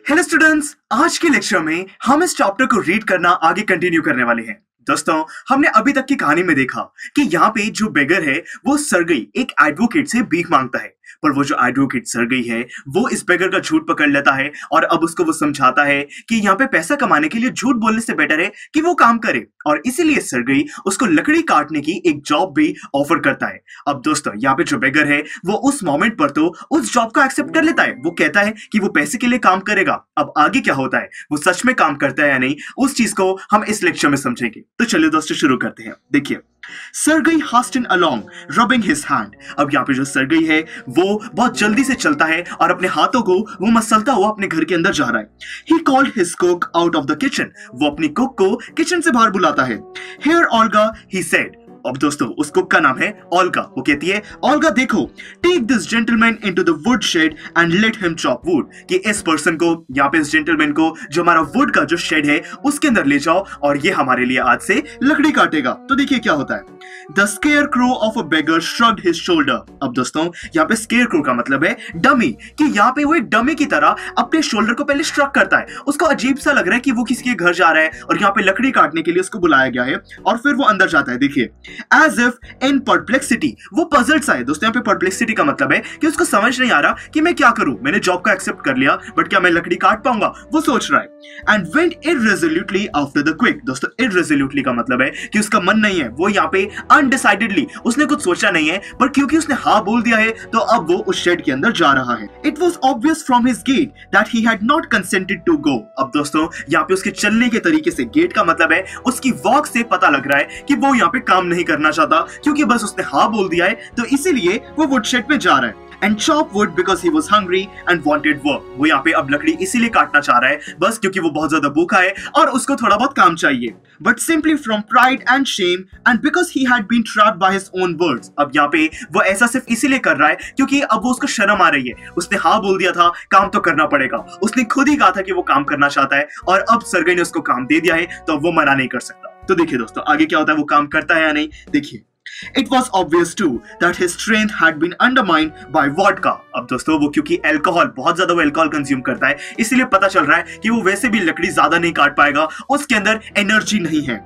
Hello students, आज के lecture में हम इस चैप्टर को रीड करना आगे कंटिन्यू करने वाले हैं। दोस्तों, हमने अभी तक की कहानी में देखा कि यहाँ पे जो बेगर है वो सरगई एक एडवोकेट से भीख मांगता है, पर वो जो एडवोकेट सरगई है वो इस बेगर का झूठ पकड़ लेता है और अब उसको वो समझाता है कि यहाँ पे पैसा कमाने के लिए झूठ बोलने से बेटर है कि वो काम करे, और इसीलिए सरगई उसको लकड़ी काटने की एक जॉब भी ऑफर करता है। अब दोस्तों, यहाँ पे जो बेगर है वो उस मोमेंट पर तो उस जॉब को एक्सेप्ट कर लेता है। वो कहता है कि वो पैसे के लिए काम करेगा। अब आगे क्या होता है, वो सच में काम करता है या नहीं, उस चीज को हम इस लेक्चर में समझेंगे। तो चलिए दोस्तों शुरू करते हैं। देखिए, Sergei hasted along rubbing his hand. अब यहाँ पे जो सरगई है वो बहुत जल्दी से चलता है और अपने हाथों को वो मसलता हुआ अपने घर के अंदर जा रहा है। He called his cook out of the kitchen. वो अपनी कुक को किचन से बाहर बुलाता है। Here Olga, he said. अब दोस्तों, उस कुक का नाम है ओल्गा। वो कहती है, ओल्गा देखो, take this gentleman into the wood shed and let him chop wood. कि इस पर्सन को, यहाँ पे इस जेंटलमैन को जो हमारा वुड का जो शेड है उसके अंदर ले जाओ और ये हमारे लिए आज से लकड़ी काटेगा। तो देखिए क्या होता है। The scarecrow of a beggar shrugged his shoulder. अब दोस्तों, यहाँ पे स्केयरक्रो का मतलब है डमी, कि यहाँ पे वो एक डमी की तरह अपने शोल्डर को पहले स्ट्रक करता है। उसको अजीब सा लग रहा है कि वो किसी के घर जा रहा है और यहाँ पे लकड़ी काटने के लिए उसको बुलाया गया है, और फिर वो अंदर जाता है। देखिए, as if in perplexity, वो puzzled सा है। दोस्तों, यहाँ पे perplexity का मतलब है कि उसको समझ नहीं आ रहा कि मैं क्या करूं। मैंने जॉब का एक्सेप्ट कर लिया, बट क्या मैं लकड़ी काट पाऊंगा, वो सोच रहा है। And went irresolutely after the quick। दोस्तों, irresolutely का मतलब है कि उसका मन नहीं है। वो यहाँ पे undecidedly, उसने कुछ सोचा नहीं है, पर क्योंकि उसने हाँ बोल दिया है तो अब वो उस शेड के अंदर जा रहा है। It was obvious from his gait that he had not consented to go। अब दोस्तों, यहाँ पे उसके चलने के तरीके से, गेट का मतलब है उसकी वॉक से पता लग रहा है कि वो यहाँ पे काम नहीं करना चाहता, क्योंकि बस उसने हाँ बोल दिया है, तो इसीलिए वो वुडशेड में जा रहा है। And chop wood because he was hungry and wanted work। वो यहाँ पे अब लकड़ी इसीलिए काटना चाह रहा है बस क्योंकि वो बहुत ज्यादा भूखा है और उसको थोड़ा बहुत काम चाहिए। But simply from pride and shame and because he had been trapped by his own words। अब यहाँ पे वो ऐसा सिर्फ इसीलिए कर रहा है क्योंकि अब वो उसको शर्म आ रही है। उसने हाँ बोल दिया था, काम तो करना पड़ेगा। उसने खुद ही कहा था कि वो काम करना चाहता है और अब सरगई ने उसको काम दे दिया है, तो वो मना नहीं कर सकता। तो देखिए दोस्तों, आगे क्या होता है, वो काम करता है या नहीं। देखिए, It was obvious too that his strength had been undermined by vodka। अब दोस्तों, वो क्योंकि अल्कोहल, बहुत ज्यादा वो अल्कोहल कंज्यूम करता है, इसीलिए पता चल रहा है कि वो वैसे भी लकड़ी ज्यादा नहीं काट पाएगा, उसके अंदर एनर्जी नहीं है।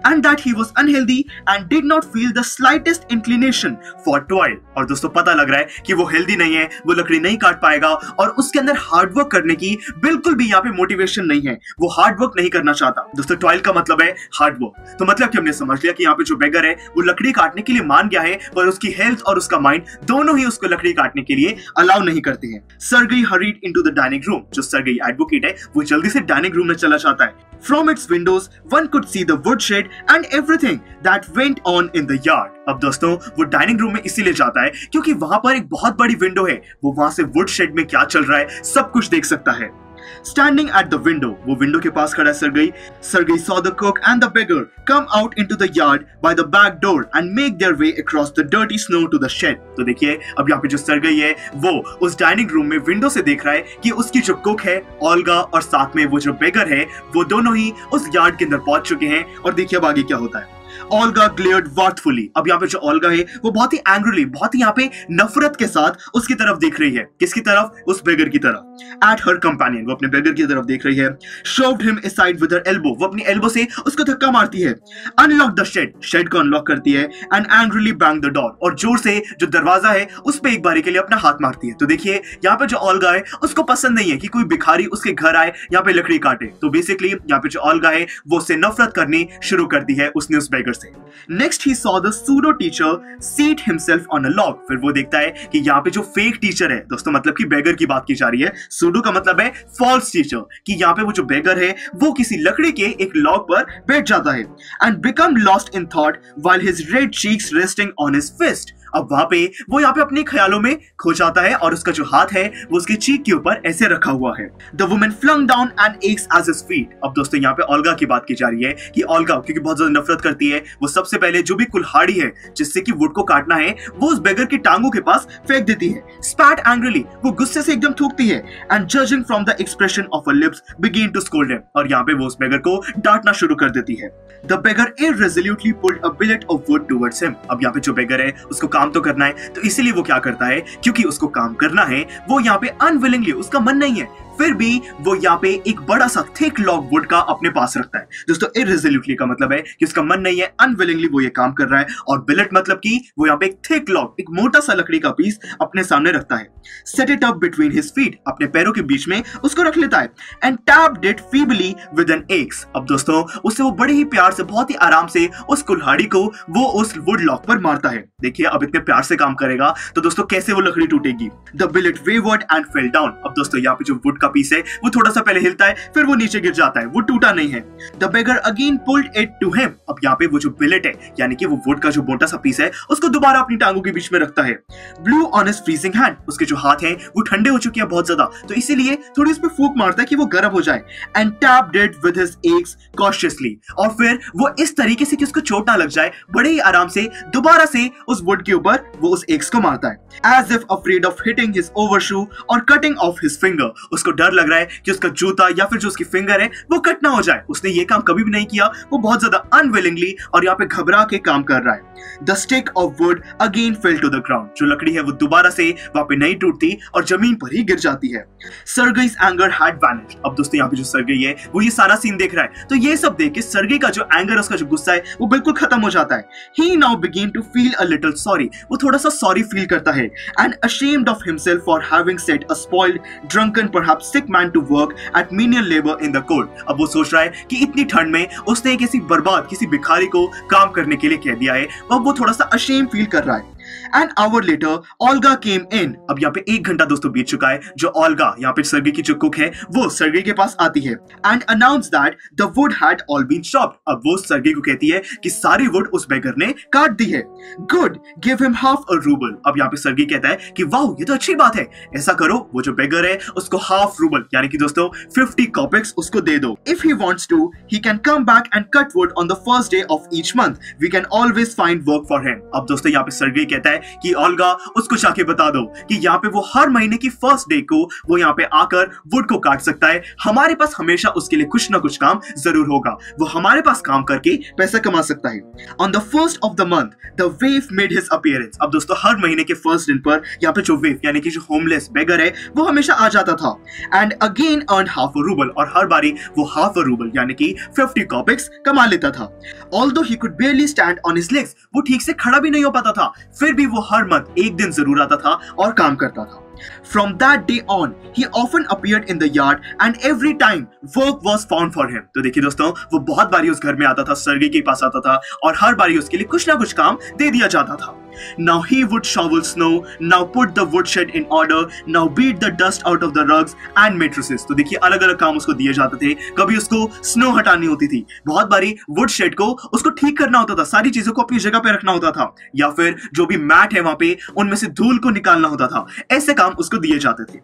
And that he was unhealthy and did not feel the slightest inclination for toil। और दोस्तों, पता लग रहा है कि वो हेल्दी नहीं है, वो लकड़ी नहीं काट पाएगा और उसके अंदर हार्ड वर्क करने की बिल्कुल भी यहाँ पे मोटिवेशन नहीं है। वो हार्ड वर्क नहीं करना चाहता। दोस्तों, टॉयल का मतलब है हार्ड वर्क। तो मतलब कि हमने समझ लिया कि यहाँ पे जो बेगर है वो लकड़ी काटने के लिए मान गया है, पर उसकी हेल्थ और उसका माइंड दोनों ही उसको लकड़ी काटने के लिए अलाउ नहीं करते हैं। Sergei hurried into the dining room. जो सरगई एडवोकेट है वो जल्दी से डाइनिंग रूम में चला जाता है। From its windows, one could see the woodshed and everything that went on in the yard। अब दोस्तों, वो डाइनिंग रूम में इसीलिए जाता है क्योंकि वहां पर एक बहुत बड़ी विंडो है। वो वहां से वुडशेड में क्या चल रहा है सब कुछ देख सकता है। Standing at the window, वो विंडो के पास खड़ा है Sergei. Sergei saw the cook and the beggar come out into the yard by the back door and make their way across the dirty snow to the shed। तो देखिए, अब यहाँ पे जो सरगई है वो उस डाइनिंग रूम में विंडो से देख रहा है कि उसकी जो कुक है ओल्गा और साथ में वो जो बेगर है वो दोनों ही उस यार्ड के अंदर पहुंच चुके हैं। और देखिए अब आगे क्या होता है। Olga glared wrathfully. अब यहाँ पे जो ओल्गा है वो बहुत ही एंग्रीली, बहुत ही यहाँ पे नफरत के साथ उसकी तरफ देख रही है। किसकी तरफ? उस बेगर की तरफ। एट हर कंपेनियन, वो अपने बेगर की तरफ देख रही है। Shoved him aside with her elbow, वो अपनी एल्बो से उसको धक्का मारती है। अनलॉक द शेड, शेड को अनलॉक करती है। And angrily bang the door, और जोर से जो दरवाजा है उस पे एक बारी के लिए अपना हाथ मारती है। तो देखिए, यहाँ पे जो ओल्गा है उसको पसंद नहीं है कि कोई भिखारी उसके घर आए यहाँ पे लकड़ी काटे। तो बेसिकली यहाँ पे जो ओल्गा है वो उससे नफरत करनी शुरू कर दी है उसने उस बेगर से। Next he saw the pseudo teacher seat himself on a log। फिर वो देखता है कि यहाँ पे जो फेक टीचर है, दोस्तों मतलब कि बेगर की बात की जा रही है। pseudo का मतलब है false teacher, कि यहाँ पे वो जो बेगर है वो किसी लकड़ी के एक लॉग पर बैठ जाता है। And become lost in thought while his red cheeks resting on his fist। अब वहां पे वो यहाँ पे अपने ख्यालों में खो जाता है और उसका जो हाथ है वो उसके चीक के ऊपर ऐसे रखा हुआ है। The woman flung down and aches at his feet। अब दोस्तों, यहाँ पे ओल्गा की बात की जा रही है कि ओल्गा क्योंकि बहुत ज्यादा नफरत करती है, वो सबसे पहले जो भी कुल्हाड़ी है जिससे कि वुड को काटना है वो उस बेगर की टांगों के पास फेंक देती है। Spat angrily, वो गुस्से से एकदम थूकती है। And judging from the expression of her lips began to scold him। और यहाँ पे वो उस बेगर को डांटना शुरू कर देती है। The beggar irresolutely pulled a billet of wood towards him। अब यहाँ पे जो बेगर है उसको काम तो करना है, तो इसीलिए वो क्या करता है, क्योंकि उसको काम करना है, वो यहाँ पे अनविलिंगली, उसका मन नहीं है, फिर भी वो यहाँ पे एक बड़ा सा थिक लॉग वुड का अपने पास रखता है। दोस्तों इररिजोल्यूटली का मतलब है कि उसका मन नहीं है, अनविलिंगली वो ये काम कर रहा है, और बिलेट मतलब कि वो यहाँ पे एक थिक लॉग, एक मोटा सा लकड़ी का पीस अपने सामने रखता है। Set it up between his feet, अपने पैरों के बीच में उसको रख लेता है, and tapped it feebly with an axe. अब दोस्तों उससे वो बड़े ही प्यार से, बहुत ही आराम से उस कुल्हाड़ी को वो उस वुड लॉग पर मारता है। देखिए अब इतने प्यार से काम करेगा तो दोस्तों कैसे वो लकड़ी टूटेगी। The billet wavered and fell down. अब दोस्तों यहाँ पे जो वुड का पीस है वो थोड़ा सा पहले हिलता है, फिर वो नीचे गिर जाता है, वो टूटा नहीं है। The beggar again pulled it to him. अब यहाँ पे वो जो बिलेट है यानी कि वो वुड का जो मोटा सा पीस है उसको दोबारा अपनी टांगों के बीच में रखता है। Blue on his freezing hand. उसके जो हाथ हैं वो ठंडे हो चुके हैं बहुत ज्यादा, तो इसीलिए थोड़ी उस पे फूंक मारता है कि वो गर्म हो जाए। And tapped it with his axe cautiously. और फिर वो इस तरीके से कि उसको चोट ना लग जाए, बड़े ही आराम से दोबारा से उस वुड के ऊपर वो उस एक्स को मारता है। As if afraid of hitting his overshoe और कटिंग ऑफ हिज फिंगर। उसको डर लग रहा है कि उसका जूता या फिर जो उसकी फिंगर है वो कट ना हो जाए। उसने ये काम कभी भी नहीं किया, वो बहुत ज्यादा अनविलिंगली और यहाँ पे घबरा के काम कर रहा है। The stick of wood again fell to the ground. जो लकड़ी है वो दोबारा से वहां पे नहीं टूटती और जमीन पर ही गिर जाती है। सर्गेइस एंगर हैड वैनिश्ड। अब दोस्तों यहाँ पे जो सर्गेई है वो ये सारा सीन देख रहा है, तो ये सब देख के सर्गेई का जो एंगर, उसका जो गुस्सा है वो बिल्कुल खत्म हो जाता है। He now begin to feel a little sorry. वो थोड़ा सा सॉरी फील करता है, and ashamed of himself for having set a spoiled, drunken, perhaps sick man to work at menial labor in the cold। अब वो सोच रहा है कि इतनी ठंड में उसने एक ऐसी बर्बाद किसी भिखारी को काम करने के लिए कह दिया है, अब वो थोड़ा सा ashamed फील कर रहा है। An hour later, Olga came in। अब यहाँ पे 1 घंटा दोस्तों बीत चुका है। जो ओल्गा यहाँ पे सर्गेई की जो कुक है वो सर्गेई के पास आती है, and announced that the wood had all been chopped। अब वो सर्गेई को कहती है कि सारी वुड उस बेगर ने काट दी है। Good, give him half a ruble। अब यहाँ पे सर्गेई कहता है कि वाह ये तो अच्छी बात है, ऐसा करो वो जो बेगर है उसको हाफ रूबल यानी कि दोस्तों 50 कॉपिक्स उसको दे दो। If he wants to, he can come back and cut wood on the first day of each month। We can always find work for him। अब दोस्तों यहाँ पे सर्गेई कहता है कि ओल्गा उसको जाके बता दो कि यहाँ पे वो हर महीने की फर्स्ट डे को वो यहाँ पे आकर वुड को काट सकता है। हमारे पास हमेशा उसके लिए कुछ ना कुछ काम जरूर होगा, वो हमारे पास काम करके पैसा कमा सकता है। On the first of the month the वेफ made his appearance. अब दोस्तों हर महीने के फर्स्ट दिन पर यहाँ पे जो वेफ यानी कि जो होमलेस बेगर है वो हमेशा आ जाता था। And again earn half a rouble. और हर बारी वो हाफ अ रूबल यानी कि 50 कॉपिक्स कमा लेता था। Although he could बेयरली stand on his legs. वो ठीक से खड़ा भी नहीं हो पाता था, फिर भी वो हर मंथ एक दिन जरूर आता था और काम करता था। From that day on, he often appeared in the yard, and every time work was found for him। तो देखिए दोस्तों वो बहुत बारी उस घर में आता था, सर्गेई के पास आता था और हर बारी उसके लिए कुछ ना कुछ काम दे दिया जाता था। Now he would shovel snow, now put the woodshed in order, now beat the dust out of the rugs and mattresses। तो देखिए अलग अलग काम उसको दिए जाते थे। कभी उसको स्नो हटानी होती थी, बहुत बारी वुडशेड को उसको ठीक करना होता था, सारी चीजों को अपनी जगह पे रखना होता था, या फिर जो भी मैट है वहां पे उनमें से धूल को निकालना होता था। ऐसे काम उसको दिए जाते थे।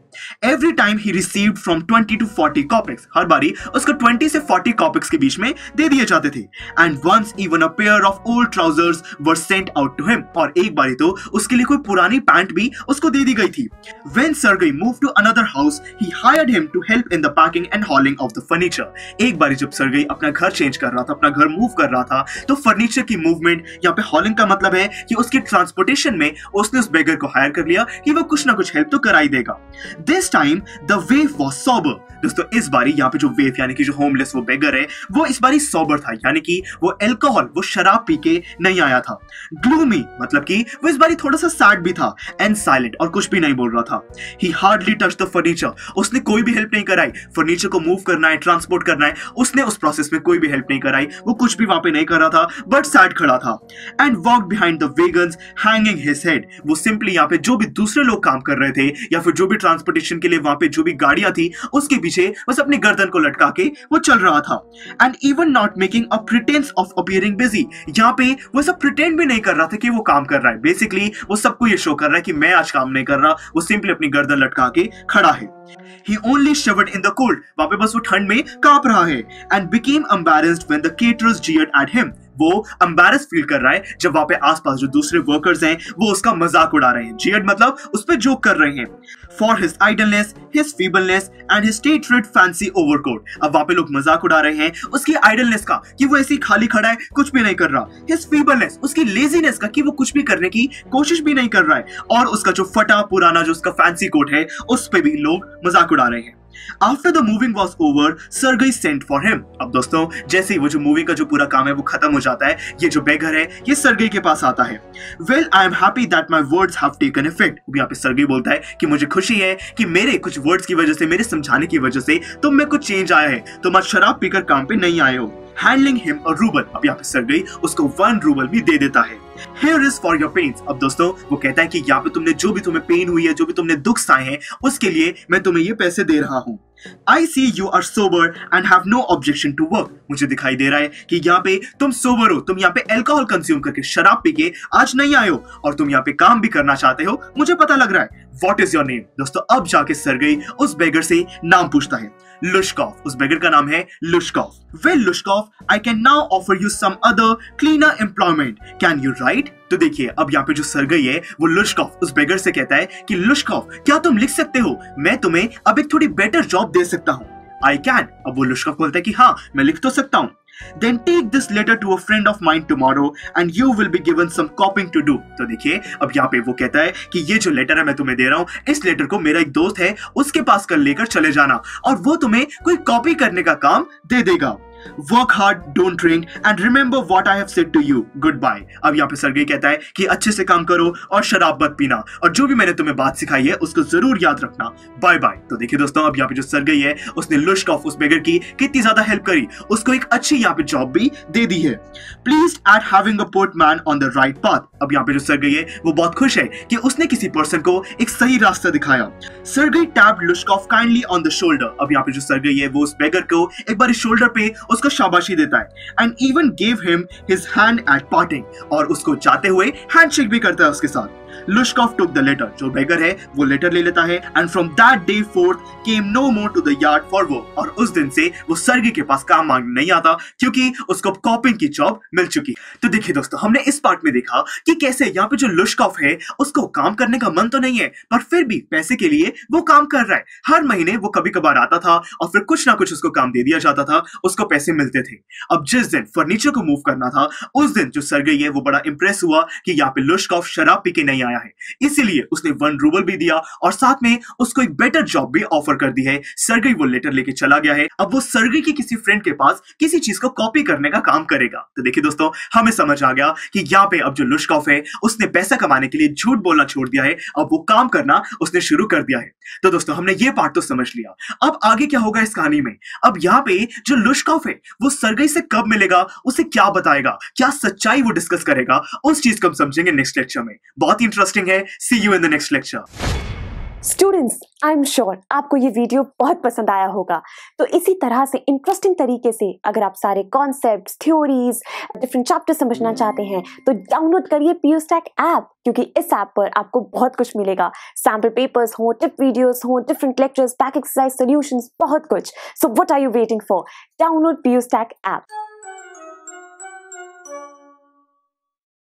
Every time he received from 20 to 40 कॉपिक्स। हर बारी उसको 20 से 40 कॉपिक्स के बीच में दे दिए जाते थे। And once even a pair of old trousers were sent out to him। और एक बारी तो उसके लिए कोई पुरानी पैंट भी उसको दे दी गई थी। When Sergei moved to another house, he hired him to help in the packing and hauling of the furniture। एक बारी जब सर्गेई अपना घर चेंज कर रहा था, अपना घर मूव कर रहा था, तो फर्नीचर की मूवमेंट, यहाँ पे हॉलिंग का मतलब है कि उसकी ट्रांसपोर्टेशन में उसने उस बेगर को हायर कर लिया कि वो कुछ ना कुछ हेल्प तो करा ही देगा। This time the waif was sober। दोस्तों इस बारी यहाँ पे जो वेफ यानी कि जो होमलेस वो बेगर है वो इस बारी सोबर था, यानी कि वो अल्कोहल, वो शराब पी के नहीं आया था। ग्लूमी मतलब कि वो इस बारी थोड़ा सा सैड भी था, एंड साइलेंट और कुछ भी नहीं बोल रहा था। ही हार्डली टच द फर्नीचर। उसने कोई भी हेल्प नहीं कराई। फर्नीचर को मूव करना है, ट्रांसपोर्ट करना है, उसने उस प्रोसेस में कोई भी हेल्प नहीं कराई। वो कुछ भी वहां पे नहीं कर रहा था, बट सैड खड़ा था। And walk behind the vegans hanging his head. वो सिंपली यहाँ पे जो भी दूसरे लोग काम कर रहे थे या फिर जो भी ट्रांसपोर्टेशन के लिए वहां पे जो भी गाड़ियां थी उसके पीछे बस अपनी गर्दन को लटका के वो चल रहा था। And even not making a pretence of appearing busy. यहाँ पे वो सब प्रिटेंड भी नहीं कर रहा था कि वो काम कर रहा है। बेसिकली वो सबको ये शो कर रहा है कि मैं आज काम नहीं कर रहा, वो सिंपली अपनी गर्दन लटका के खड़ा है। He only shivered in the cold। वहां पे बस वो ठंड में कांप रहा है। And became embarrassed when the caterers jeered at him। वो embarrassed फील कर रहा है जब वहां पे आसपास जो दूसरे वर्कर्स हैं वो उसका मजाक उड़ा रहे हैं। jeered मतलब उस पे जोक कर रहे हैं। For his idleness, his feebleness and his state-rid fancy overcoat। अब वहां पे लोग मजाक उड़ा रहे हैं उसकी idleness का कि वो ऐसे खाली खड़ा है, कुछ भी नहीं कर रहा। His feebleness उसकी laziness का कि वो कुछ भी करने की कोशिश भी नहीं कर रहा है, और उसका जो फटा पुराना जो उसका फैंसी कोट है उस पे भी लोग मजाक उड़ा रहे हैं। After the moving was over Sergei sent for him. अब दोस्तों जैसे ही वो जो मूवी का जो पूरा काम है वो खत्म हो जाता है, ये जो बेगर है ये सर्गई के पास आता है। Well I am happy that my words have taken effect. यहाँ पे सर्गई बोलता है कि मुझे खुशी है कि मेरे कुछ वर्ड्स की वजह से, मेरे समझाने की वजह से तुम में कुछ चेंज आया है, तुम आज शराब पीकर काम पे नहीं आए हो। Handling him a rouble. अब यहाँ पे सर्गई उसको 1 रूबल भी दे देता है। Here is for your pains। अब दोस्तों वो कहता है कि यहाँ पे तुमने जो भी तुम्हें पेन हुई है, जो भी तुमने दुख सहे हैं, उसके लिए मैं तुम्हें ये पैसे दे रहा हूँ। I see you are sober and have no objection to work। मुझे दिखाई दे रहा है कि यहाँ पे तुम सोबर हो, तुम यहाँ पे अल्कोहल कंज्यूम करके, शराब पी के आज नहीं आए हो और तुम यहाँ पे काम भी करना चाहते हो, मुझे पता लग रहा है। What is your name? दोस्तों अब जाके सर्गई उस बेगर से नाम पूछता है। लुश्कॉफ। उस बेगर का नाम है लुश्कॉफ। Well लुश्कॉफ, I can now offer you some other cleaner employment. Can you write? तो देखिए अब यहाँ पे जो सर्गई है वो लुश्कॉफ उस बेगर से कहता है कि लुश्कॉफ क्या तुम लिख सकते हो, मैं तुम्हें अब एक थोड़ी बेटर जॉब दे सकता हूँ। I can। अब वो लुश्कॉफ बोलता है कि हाँ मैं लिख तो सकता हूँ। Then take this letter to a friend of mine tomorrow and you will be given some copying to do। तो देखिए अब यहाँ पे वो कहता है कि ये जो लेटर है मैं तुम्हें दे रहा हूँ, इस लेटर को मेरा एक दोस्त है उसके पास कल लेकर चले जाना और वो तुम्हें कोई कॉपी करने का काम दे देगा। Work hard, don't drink and remember what I have said to you. Goodbye। अब यहाँ पे सर्गई कहता है कि अच्छे से काम करो और शराब मत पीना और जो भी मैंने तुम्हें बात सिखाई है उसको जरूर याद रखना। Bye bye. तो देखिए दोस्तों अब यहाँ पे जो सर्गई है उसने लुश्कॉफ उस बेगर की कितनी ज्यादा हेल्प करी, उसको एक अच्छी यहाँ पे जॉब भी दे दी है। Pleased at having a put man on the right path। अब यहाँ पे जो सर्गई है वो बहुत खुश है कि उसने किसी पर्सन को एक सही रास्ता दिखाया। सर्गई tapped लुश्कॉफ kindly on the shoulder। अब यहाँ पे जो सर्गई है वो उस बेगर को एक बार शोल्डर पे उसको शाबाशी देता है and even gave him his hand at parting. और उसको जाते हुए हैंडशेक भी करता है उसके साथ। Lushkoff took the letter. जो बेगर है वो लेटर ले लेता है and from that day forth came no more to the yard for work. और उस दिन से वो सर्गई के पास काम मांगने नहीं आता क्योंकि उसको कॉपिंग की जॉब मिल चुकी। तो देखिए दोस्तों हमने इस पार्ट में देखा कि कैसे यहाँ पे जो लुश्कॉफ है उसको काम करने का मन तो नहीं है पर फिर भी पैसे के लिए वो काम कर रहा है। हर महीने वो कभी कभार आता था और फिर कुछ ना कुछ उसको काम दे दिया जाता था, उसको पैसे मिलते थे। अब जिस दिन फर्नीचर को मूव करना था उस दिन जो सर्गई है वो बड़ा इंप्रेस हुआ कि यहाँ पे लुश्कॉफ शराब पी के नहीं आया है, इसीलिए उसने 1 रूबल भी दिया और साथ में उसको एक बेटर जॉब भी ऑफर कर दी है। सर्गई वो लेटर लेके चला गया है, अब वो सर्गई के किसी फ्रेंड के पास किसी चीज को कॉपी करने का काम करेगा। तो देखिए दोस्तों हमें समझ आ गया कि यहाँ पे अब जो लुश्कॉफ है उसने पैसा कमाने के लिए झूठ बोलना छोड़ दिया है, अब वो काम करना उसने शुरू कर दिया है। तो दोस्तों हमने ये पार्ट तो समझ लिया, अब आगे क्या होगा इस कहानी में। अब यहाँ पे जो लुश्कॉफ है वो सर्गई से कब मिलेगा, उसे क्या बताएगा, क्या सच्चाई वो डिस्कस करेगा, उस चीज को हम समझेंगे नेक्स्ट लेक्चर में। बहुत ही इंटरेस्टिंग है। See you in the next lecture। Students, I am sure आपको ये वीडियो बहुत पसंद आया होगा। तो इसी तरह से इंटरेस्टिंग तरीके से अगर आप सारे कॉन्सेप्ट्स, थ्योरीज, डिफरेंट चैप्टर समझना चाहते हैं तो डाउनलोड करिए PUSTAC ऐप, क्योंकि इस ऐप पर आपको बहुत कुछ मिलेगा। सैम्पल पेपर्स हो, टिप वीडियोस हो, different lectures, back exercise solutions, बहुत कुछ। So what are you waiting for? Download PUSTAC app.